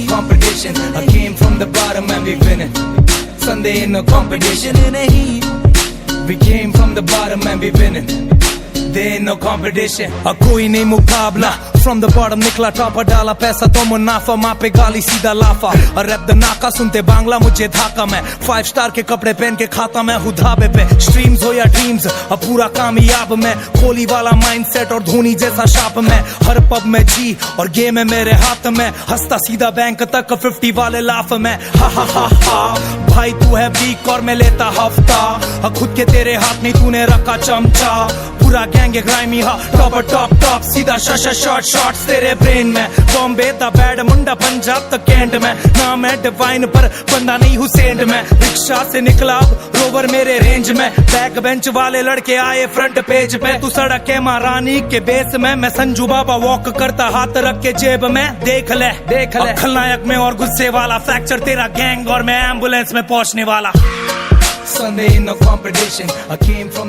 no competition. I came from the bottom and we winning. Sunday ain't no competition. We came from the bottom and we winning. There ain't no competition. कोई नहीं मुकाबला. From the bottom निकला topper डाला पैसा तो मुनाफा माँ पे गाली सीधा लाफा. और रैप द नाका सुनते बांग्ला मुझे धाका. मैं 5 स्टार के कपड़े पहन के खाता मैं हूँ धाबे पे. स्ट्रीम्स हो या ड्रीम्स अब पूरा कामयाब मैं. कोहली वाला माइंडसेट और धोनी जैसा शाप में. हर पब में जी और गेम है मेरे हाथ में. हंसता सीधा बैंक तक 50 वाले लाफ में. हा हा हा हा भाई तू है वीक और मैं लेता हफ्ता. खुद के तेरे हाथ नहीं तूने रखा चमचा. पूरा गैंग ग्राइमी हा टॉप टॉप टॉप सीधा शॉट शॉट्स तेरे ब्रेन में. बॉम्बे दा बैड मुंडा पंजाब तक कैंट में. नाम है डिवाइन पर बंदा नहीं हुसैन में. रिक्शा से निकला रोवर मेरे रेंज में. बैक बेंच वाले लड़के आए फ्रंट पेज पे. तू सड़क के महारानी के बेस में. मैं संजू बाबा वॉक करता हाथ रख के जेब में. देख ले खलनायक में और गुस्से वाला. फ्रैक्चर तेरा गैंग और मैं एम्बुलेंस में पहुंचने वाला. Sunday ain't no competition. I came from